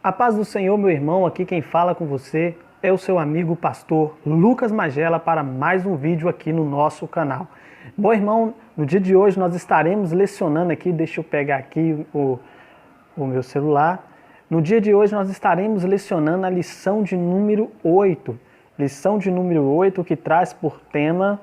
A paz do Senhor, meu irmão, aqui quem fala com você é o seu amigo pastor Lucas Magela para mais um vídeo aqui no nosso canal. Bom, irmão, no dia de hoje nós estaremos lecionando aqui, deixa eu pegar aqui o meu celular. No dia de hoje nós estaremos lecionando a lição de número 8. Lição de número 8 que traz por tema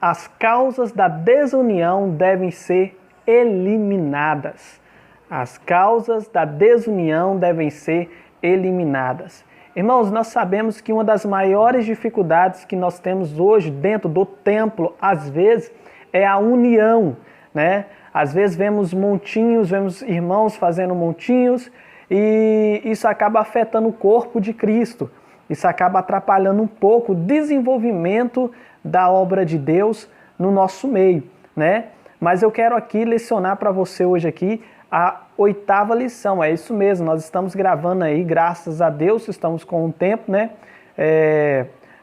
as causas da desunião devem ser eliminadas. As causas da desunião devem ser eliminadas. Irmãos, nós sabemos que uma das maiores dificuldades que nós temos hoje dentro do templo, às vezes, é a união, né? Às vezes vemos montinhos, vemos irmãos fazendo montinhos e isso acaba afetando o corpo de Cristo. Isso acaba atrapalhando um pouco o desenvolvimento da obra de Deus no nosso meio, né? Mas eu quero aqui lecionar para você hoje aqui a 8ª lição. É isso mesmo, nós estamos gravando aí, graças a Deus, estamos com um tempo, né?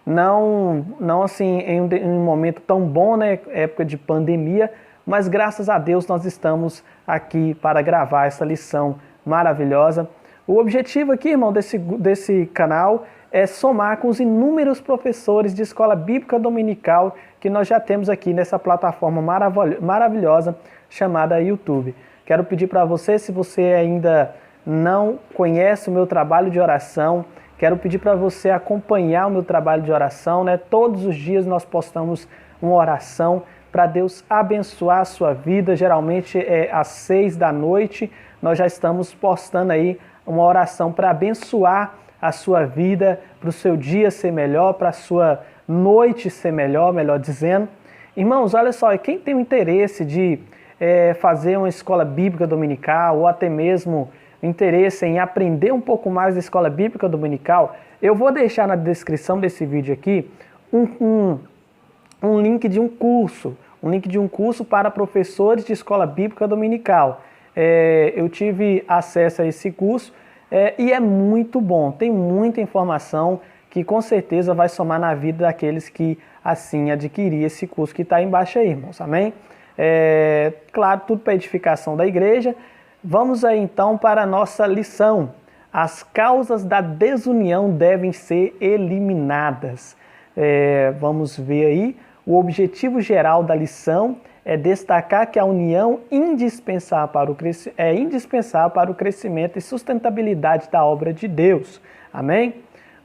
Não assim em um momento tão bom, né? Época de pandemia, mas graças a Deus nós estamos aqui para gravar essa lição maravilhosa. O objetivo aqui, irmão, desse canal é somar com os inúmeros professores de escola bíblica dominical que nós já temos aqui nessa plataforma maravilhosa chamada YouTube. Quero pedir para você, se você ainda não conhece o meu trabalho de oração, quero pedir para você acompanhar o meu trabalho de oração, né? Todos os dias nós postamos uma oração para Deus abençoar a sua vida. Geralmente é às 6 da noite, nós já estamos postando aí uma oração para abençoar a sua vida, para o seu dia ser melhor, para a sua noite ser melhor, melhor dizendo. Irmãos, olha só, quem tem o interesse de fazer uma escola bíblica dominical ou até mesmo interesse em aprender um pouco mais da escola bíblica dominical, eu vou deixar na descrição desse vídeo aqui um link de um curso para professores de escola bíblica dominical. Eu tive acesso a esse curso e é muito bom, tem muita informação que com certeza vai somar na vida daqueles que assim adquirir esse curso que está aí embaixo aí, irmãos, amém? Claro, tudo para edificação da igreja. Vamos aí então para a nossa lição. As causas da desunião devem ser eliminadas. Vamos ver aí, o objetivo geral da lição é destacar que a união é indispensável para o crescimento e sustentabilidade da obra de Deus. Amém?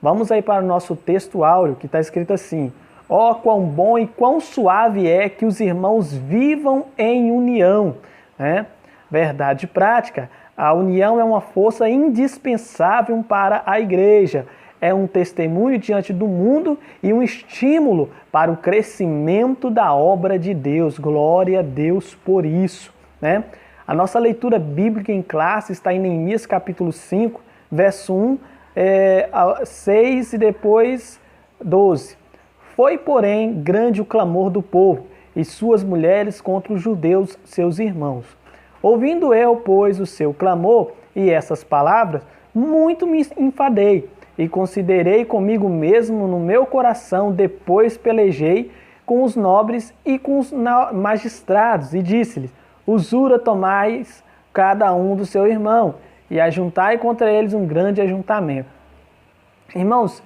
Vamos aí para o nosso texto áureo, que está escrito assim: ó, quão bom e quão suave é que os irmãos vivam em união. Né? Verdade prática, a união é uma força indispensável para a igreja. É um testemunho diante do mundo e um estímulo para o crescimento da obra de Deus. Glória a Deus por isso. Né? A nossa leitura bíblica em classe está em Neemias capítulo 5, verso 1, 6 e depois 12. Foi, porém, grande o clamor do povo e suas mulheres contra os judeus, seus irmãos. Ouvindo eu, pois, o seu clamor e essas palavras, muito me enfadei e considerei comigo mesmo no meu coração, depois pelejei com os nobres e com os magistrados e disse-lhes: usura tomais cada um do seu irmão e ajuntai contra eles um grande ajuntamento. Irmãos,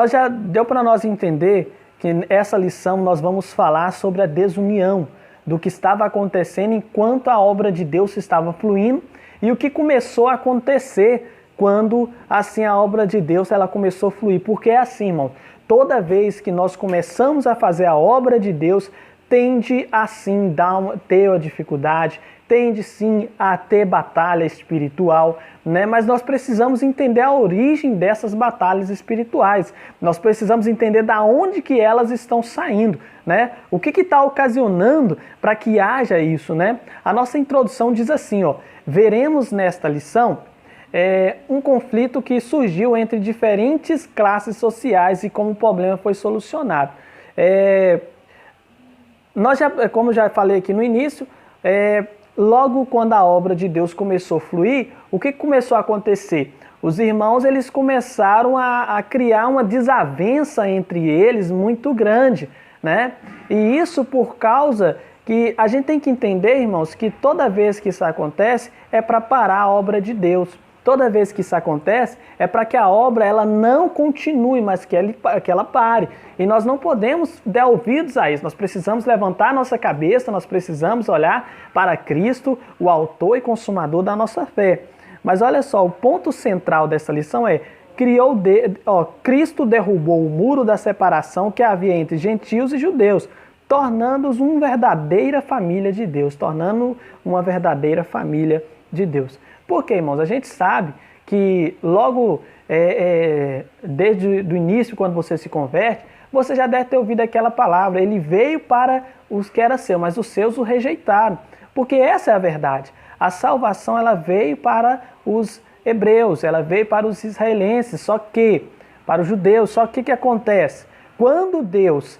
já deu para nós entender que essa lição nós vamos falar sobre a desunião, do que estava acontecendo enquanto a obra de Deus estava fluindo e o que começou a acontecer quando assim a obra de Deus ela começou a fluir. Porque é assim, irmão, toda vez que nós começamos a fazer a obra de Deus, tende assim ter uma dificuldade, tende sim a ter batalha espiritual, né? Mas nós precisamos entender a origem dessas batalhas espirituais. Nós precisamos entender da onde que elas estão saindo, né? O que está ocasionando para que haja isso, né? A nossa introdução diz assim, ó: veremos nesta lição um conflito que surgiu entre diferentes classes sociais e como o problema foi solucionado. Como já falei aqui no início, logo quando a obra de Deus começou a fluir, o que começou a acontecer? Os irmãos eles começaram a criar uma desavença entre eles muito grande, né? E isso por causa que a gente tem que entender, irmãos, que toda vez que isso acontece é para parar a obra de Deus. Toda vez que isso acontece é para que a obra ela não continue, mas que ela pare. E nós não podemos dar ouvidos a isso. Nós precisamos levantar a nossa cabeça, nós precisamos olhar para Cristo, o autor e consumador da nossa fé. Mas olha só, o ponto central dessa lição é: Cristo derrubou o muro da separação que havia entre gentios e judeus, tornando-os uma verdadeira família de Deus, tornando uma verdadeira família de Deus. Por quê, irmãos? A gente sabe que logo desde o início, quando você se converte, você já deve ter ouvido aquela palavra: ele veio para os que eram seus, mas os seus o rejeitaram. Porque essa é a verdade. A salvação ela veio para os hebreus, ela veio para os israelenses, para os judeus. Só que o que acontece? Quando Deus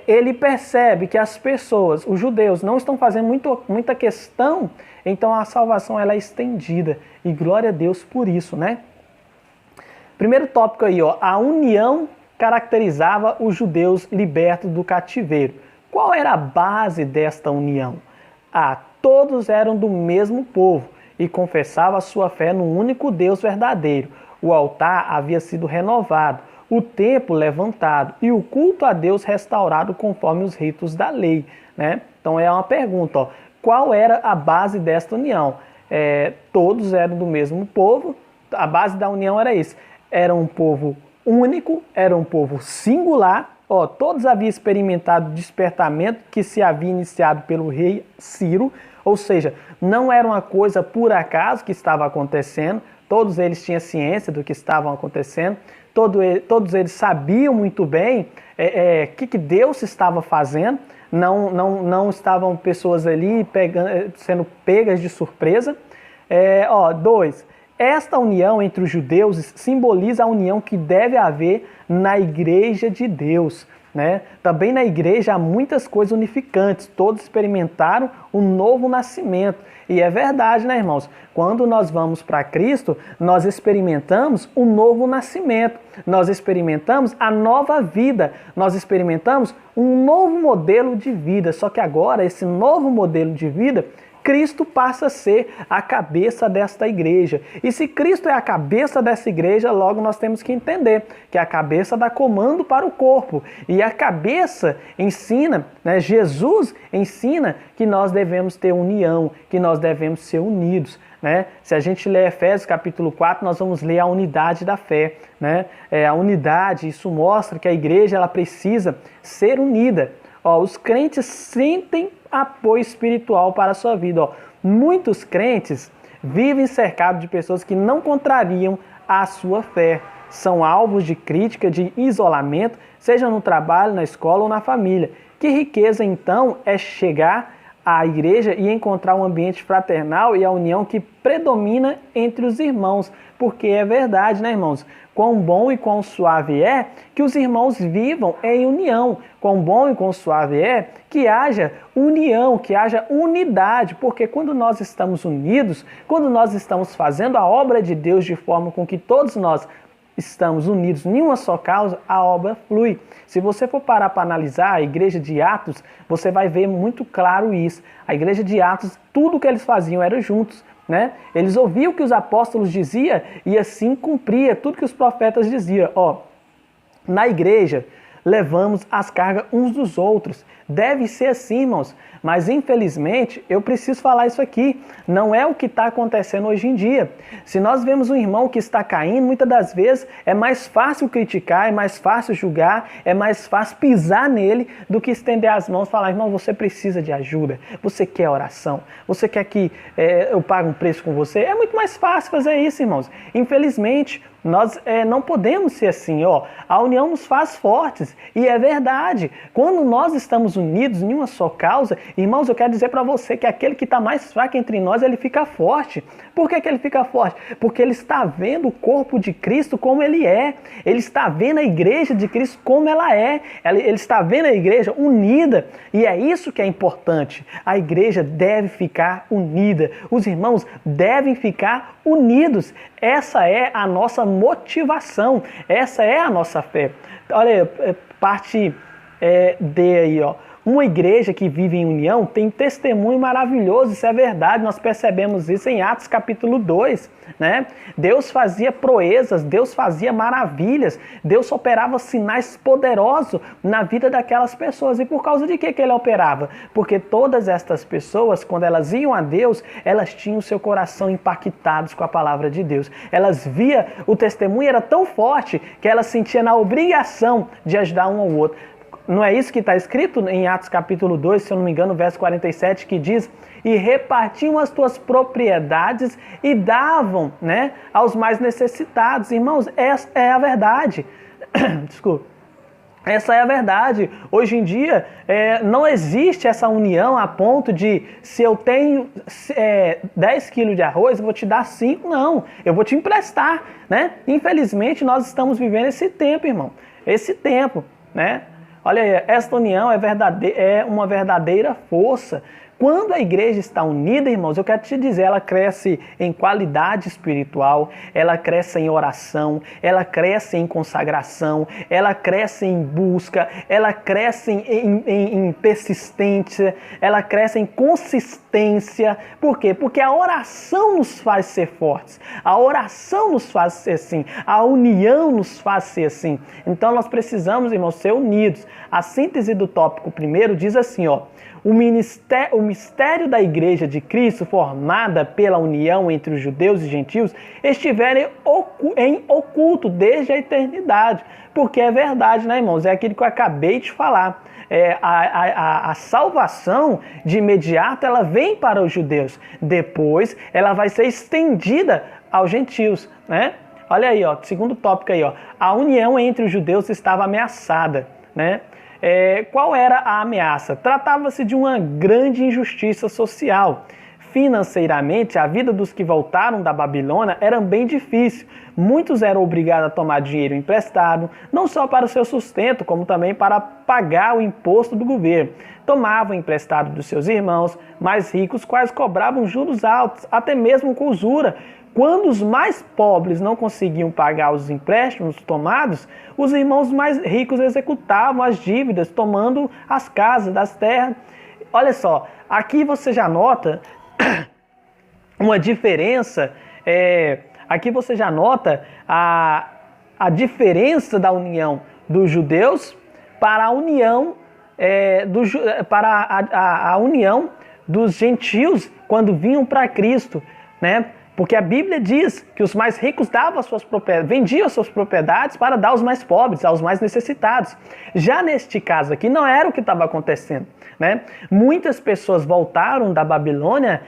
ele percebe que as pessoas, os judeus, não estão fazendo muita questão, então a salvação ela é estendida. E glória a Deus por isso, né? Primeiro tópico aí, a união caracterizava os judeus libertos do cativeiro. Qual era a base desta união? Todos eram do mesmo povo e confessavam a sua fé no único Deus verdadeiro. O altar havia sido renovado, o templo levantado e o culto a Deus restaurado conforme os ritos da lei, né? Então é uma pergunta, qual era a base desta união? Todos eram do mesmo povo, a base da união era isso. Era um povo único, era um povo singular. Todos haviam experimentado o despertamento que se havia iniciado pelo rei Ciro, ou seja, não era uma coisa por acaso que estava acontecendo, todos eles tinham ciência do que estava acontecendo, todos eles sabiam muito bem o que Deus estava fazendo, não estavam pessoas ali sendo pegas de surpresa. 2. Esta união entre os judeus simboliza a união que deve haver na igreja de Deus, né? Também na igreja há muitas coisas unificantes, todos experimentaram um novo nascimento. E é verdade, né, irmãos? Quando nós vamos para Cristo, nós experimentamos um novo nascimento, nós experimentamos a nova vida, nós experimentamos um novo modelo de vida. Só que agora, esse novo modelo de vida, Cristo passa a ser a cabeça desta igreja. E se Cristo é a cabeça dessa igreja, logo nós temos que entender que a cabeça dá comando para o corpo. E a cabeça ensina, né, Jesus ensina que nós devemos ter união, que nós devemos ser unidos, né? Se a gente ler Efésios capítulo 4, nós vamos ler a unidade da fé, né? A unidade, isso mostra que a igreja ela precisa ser unida. Os crentes sentem apoio espiritual para a sua vida. Muitos crentes vivem cercados de pessoas que não contrariam a sua fé. São alvos de crítica, de isolamento, seja no trabalho, na escola ou na família. Que riqueza, então, é chegar à igreja e encontrar um ambiente fraternal e a união que predomina entre os irmãos. Porque é verdade, né, irmãos? Quão bom e quão suave é que os irmãos vivam em união. Quão bom e quão suave é que haja união, que haja unidade. Porque quando nós estamos unidos, quando nós estamos fazendo a obra de Deus de forma com que todos nós estamos unidos em uma só causa, a obra flui. Se você for parar para analisar a igreja de Atos, você vai ver muito claro isso. A igreja de Atos, tudo o que eles faziam era juntos, né? Eles ouviam o que os apóstolos diziam e assim cumpria tudo que os profetas diziam. Na igreja, levamos as cargas uns dos outros. Deve ser assim, irmãos. Mas, infelizmente, eu preciso falar isso aqui. Não é o que está acontecendo hoje em dia. Se nós vemos um irmão que está caindo, muitas das vezes é mais fácil criticar, é mais fácil julgar, é mais fácil pisar nele do que estender as mãos e falar: irmão, você precisa de ajuda, você quer oração, você quer que eu pague um preço com você. É muito mais fácil fazer isso, irmãos. Infelizmente, nós não podemos ser assim. A união nos faz fortes. E é verdade. Quando nós estamos unidos em uma só causa, irmãos, eu quero dizer para você que aquele que está mais fraco entre nós, ele fica forte. Por que ele fica forte? Porque ele está vendo o corpo de Cristo como ele é. Ele está vendo a igreja de Cristo como ela é. Ele está vendo a igreja unida. E é isso que é importante. A igreja deve ficar unida. Os irmãos devem ficar unidos. Essa é a nossa motivação. Essa é a nossa fé. Olha, parte D aí, Uma igreja que vive em união tem testemunho maravilhoso, isso é verdade, nós percebemos isso em Atos capítulo 2, né? Deus fazia proezas, Deus fazia maravilhas, Deus operava sinais poderosos na vida daquelas pessoas. E por causa de que ele operava? Porque todas estas pessoas, quando elas iam a Deus, elas tinham o seu coração impactados com a palavra de Deus. Elas via, o testemunho era tão forte que elas sentiam na obrigação de ajudar um ao outro. Não é isso que está escrito em Atos capítulo 2, se eu não me engano, verso 47, que diz: e repartiam as tuas propriedades e davam, né, aos mais necessitados. Irmãos, essa é a verdade. Desculpa. Essa é a verdade. Hoje em dia, não existe essa união a ponto de, se eu tenho 10 quilos de arroz, eu vou te dar 5. Não, eu vou te emprestar, né? Infelizmente, nós estamos vivendo esse tempo, irmão. Esse tempo, né? Olha aí, esta união é uma verdadeira força. Quando a igreja está unida, irmãos, eu quero te dizer, ela cresce em qualidade espiritual, ela cresce em oração, ela cresce em consagração, ela cresce em busca, ela cresce em persistência, ela cresce em consistência. Por quê? Porque a oração nos faz ser fortes, a oração nos faz ser assim, a união nos faz ser assim. Então nós precisamos, irmãos, ser unidos. A síntese do tópico primeiro diz assim, ó: o mistério da Igreja de Cristo, formada pela união entre os judeus e gentios, estiverem em oculto desde a eternidade. Porque é verdade, né, irmãos? É aquilo que eu acabei de falar. A salvação, de imediato, ela vem para os judeus. Depois, ela vai ser estendida aos gentios, né? Olha aí, ó, segundo tópico aí, ó. A união entre os judeus estava ameaçada, né? Qual era a ameaça? Tratava-se de uma grande injustiça social. Financeiramente, a vida dos que voltaram da Babilônia era bem difícil. Muitos eram obrigados a tomar dinheiro emprestado, não só para o seu sustento, como também para pagar o imposto do governo. Tomavam emprestado dos seus irmãos mais ricos, quais cobravam juros altos, até mesmo com usura. Quando os mais pobres não conseguiam pagar os empréstimos tomados, os irmãos mais ricos executavam as dívidas, tomando as casas, das terras. Olha só, aqui você já nota uma diferença, aqui você já nota a diferença da união dos judeus para a união, a união dos gentios quando vinham para Cristo, né? Porque a Bíblia diz que os mais ricos davam vendiam as suas propriedades para dar aos mais pobres, aos mais necessitados. Já neste caso aqui, não era o que estava acontecendo, né? Muitas pessoas voltaram da Babilônia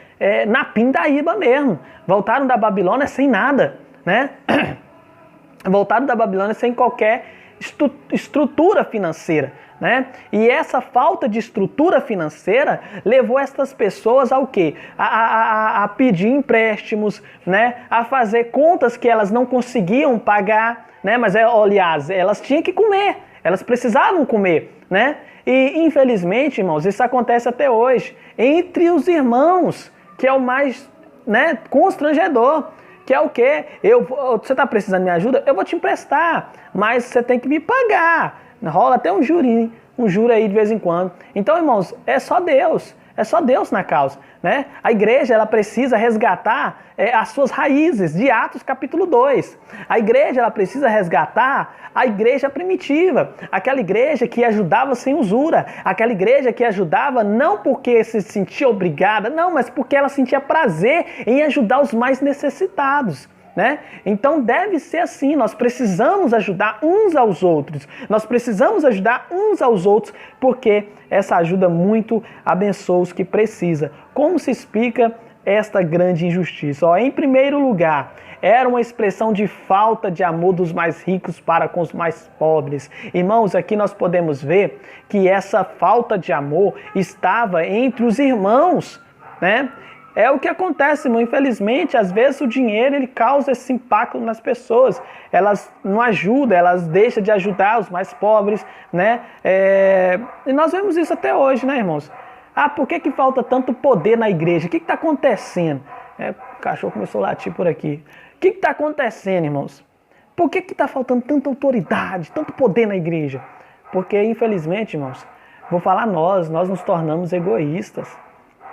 na pindaíba mesmo. Voltaram da Babilônia sem nada, né? Voltaram da Babilônia sem qualquer estrutura financeira, né? E essa falta de estrutura financeira levou essas pessoas ao quê? A pedir empréstimos, né? A fazer contas que elas não conseguiam pagar, né? Mas, aliás, elas tinham que comer, elas precisavam comer, né? E, infelizmente, irmãos, isso acontece até hoje, entre os irmãos, que é o mais, né, constrangedor. Que é o quê? Você está precisando de minha ajuda? Eu vou te emprestar, mas você tem que me pagar. Rola até um juro aí de vez em quando. Então, irmãos, é só Deus na causa, né? A igreja, ela precisa resgatar as suas raízes, de Atos capítulo 2. A igreja, ela precisa resgatar a igreja primitiva, aquela igreja que ajudava sem usura, aquela igreja que ajudava não porque se sentia obrigada, não, mas porque ela sentia prazer em ajudar os mais necessitados, né? Então deve ser assim, nós precisamos ajudar uns aos outros, porque essa ajuda muito abençoa os que precisam. Como se explica esta grande injustiça? Em primeiro lugar, era uma expressão de falta de amor dos mais ricos para com os mais pobres. Irmãos, aqui nós podemos ver que essa falta de amor estava entre os irmãos, né? É o que acontece, irmão. Infelizmente, às vezes o dinheiro ele causa esse impacto nas pessoas. Elas não ajudam, elas deixam de ajudar os mais pobres, né? E nós vemos isso até hoje, né, irmãos? Por que falta tanto poder na igreja? O que está acontecendo? O cachorro começou a latir por aqui. O que está acontecendo, irmãos? Por que está faltando tanta autoridade, tanto poder na igreja? Porque, infelizmente, irmãos, vou falar nós nos tornamos egoístas.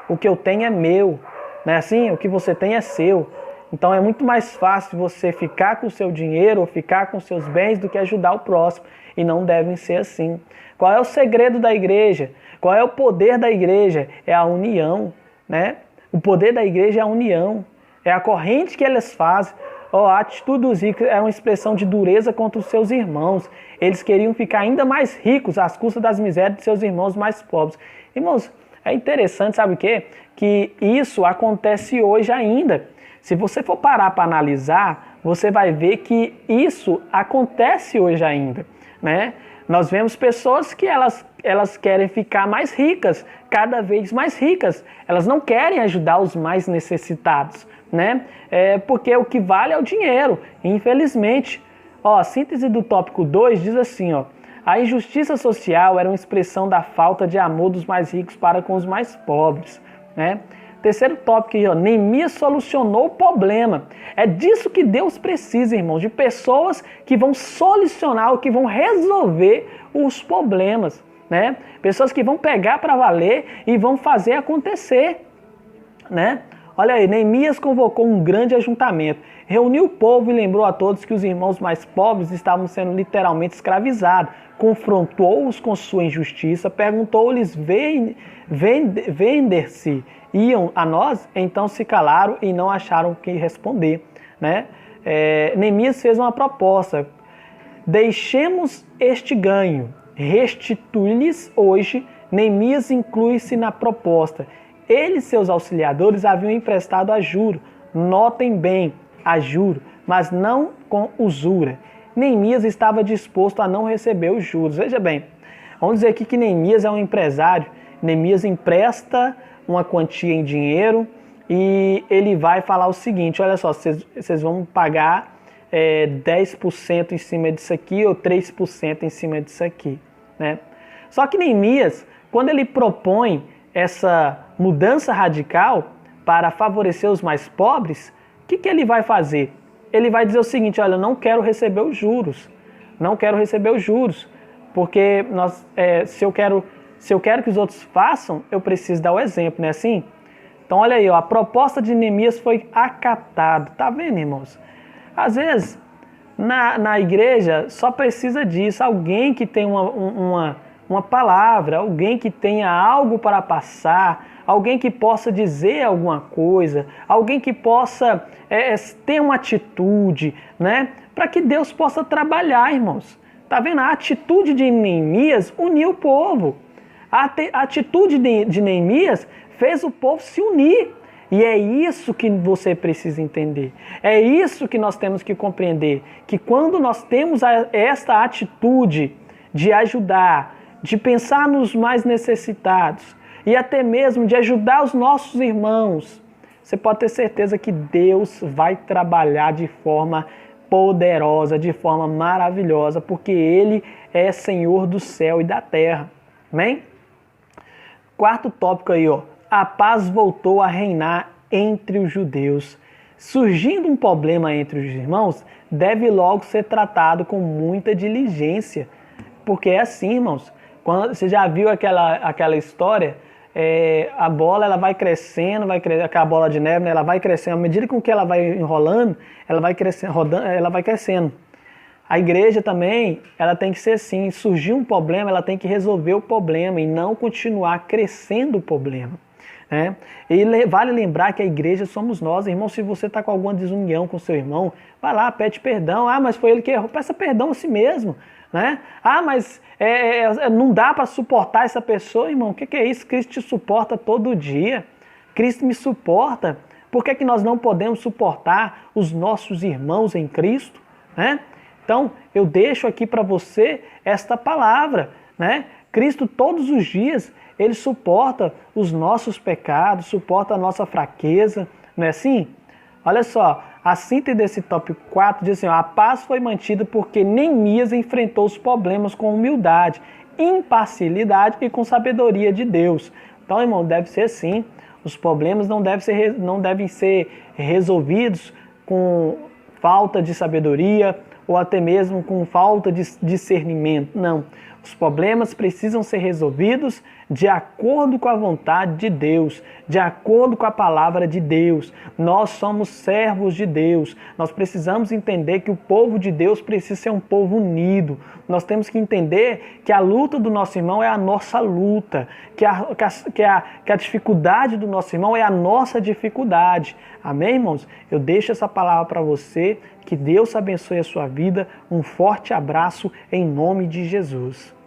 O que eu tenho é meu, não é assim? O que você tem é seu. Então é muito mais fácil você ficar com o seu dinheiro ou ficar com os seus bens do que ajudar o próximo. E não devem ser assim. Qual é o segredo da igreja? Qual é o poder da igreja? É a união, né? O poder da igreja é a união. É a corrente que elas fazem. A atitude dos ricos é uma expressão de dureza contra os seus irmãos. Eles queriam ficar ainda mais ricos às custas das misérias de seus irmãos mais pobres. Irmãos, é interessante, sabe o quê? Que isso acontece hoje ainda. Se você for parar para analisar, você vai ver que isso acontece hoje ainda, né? Nós vemos pessoas que elas querem ficar mais ricas, cada vez mais ricas. Elas não querem ajudar os mais necessitados, né? Porque o que vale é o dinheiro, infelizmente. A síntese do tópico 2 diz assim, a injustiça social era uma expressão da falta de amor dos mais ricos para com os mais pobres, né? Terceiro tópico aí, Neemias solucionou o problema. É disso que Deus precisa, irmãos, de pessoas que vão solucionar, que vão resolver os problemas, né? Pessoas que vão pegar para valer e vão fazer acontecer, né? Olha aí, Neemias convocou um grande ajuntamento, reuniu o povo e lembrou a todos que os irmãos mais pobres estavam sendo literalmente escravizados. Confrontou-os com sua injustiça, perguntou-lhes, vender-se iam a nós? Então se calaram e não acharam o que responder, né? Neemias fez uma proposta: deixemos este ganho, restitui-lhes hoje. Neemias inclui-se na proposta. Ele e seus auxiliadores haviam emprestado a juro, notem bem, a juro, mas não com usura. Neemias estava disposto a não receber os juros. Veja bem, vamos dizer aqui que Neemias é um empresário. Neemias empresta uma quantia em dinheiro e ele vai falar o seguinte: olha só, vocês vão pagar 10% em cima disso aqui ou 3% em cima disso aqui, né? Só que Neemias, quando ele propõe essa mudança radical para favorecer os mais pobres, o que ele vai fazer? Ele vai dizer o seguinte: olha, eu não quero receber os juros, não quero receber os juros, porque se eu quero que os outros façam, eu preciso dar o exemplo, não é assim? Então olha aí, a proposta de Neemias foi acatada. Tá vendo, irmãos? Às vezes, na igreja, só precisa disso, alguém que tem uma palavra, alguém que tenha algo para passar, alguém que possa dizer alguma coisa, alguém que possa ter uma atitude, né? Para que Deus possa trabalhar, irmãos. Tá vendo? A atitude de Neemias uniu o povo. A atitude de Neemias fez o povo se unir. E é isso que você precisa entender. É isso que nós temos que compreender. Que quando nós temos esta atitude de ajudar, de pensar nos mais necessitados e até mesmo de ajudar os nossos irmãos, você pode ter certeza que Deus vai trabalhar de forma poderosa, de forma maravilhosa, porque Ele é Senhor do céu e da terra. Amém? Quarto tópico aí, a paz voltou a reinar entre os judeus. Surgindo um problema entre os irmãos, deve logo ser tratado com muita diligência. Porque é assim, irmãos. Você já viu aquela história? A bola ela vai crescendo, aquela bola de neve, né, ela vai crescendo. À medida com que ela vai enrolando, ela vai crescendo, ela vai crescendo. A igreja também, ela tem que ser assim. Surgiu um problema, ela tem que resolver o problema e não continuar crescendo o problema, né? E vale lembrar que a igreja somos nós, irmão. Se você está com alguma desunião com seu irmão, vai lá, pede perdão. Mas foi ele que errou, peça perdão a si mesmo, né? Mas não dá para suportar essa pessoa, irmão. O que é isso? Cristo te suporta todo dia. Cristo me suporta. Por que nós não podemos suportar os nossos irmãos em Cristo, né? Então, eu deixo aqui para você esta palavra, né? Cristo todos os dias, Ele suporta os nossos pecados, suporta a nossa fraqueza, não é assim? Olha só, a síntese desse tópico 4 diz assim: a paz foi mantida porque Neemias enfrentou os problemas com humildade, imparcialidade e com sabedoria de Deus. Então, irmão, deve ser assim. Os problemas não devem ser resolvidos com falta de sabedoria ou até mesmo com falta de discernimento. Não. Os problemas precisam ser resolvidos de acordo com a vontade de Deus, de acordo com a palavra de Deus. Nós somos servos de Deus. Nós precisamos entender que o povo de Deus precisa ser um povo unido. Nós temos que entender que a luta do nosso irmão é a nossa luta, que a dificuldade do nosso irmão é a nossa dificuldade. Amém, irmãos? Eu deixo essa palavra para você. Que Deus abençoe a sua vida. Um forte abraço em nome de Jesus.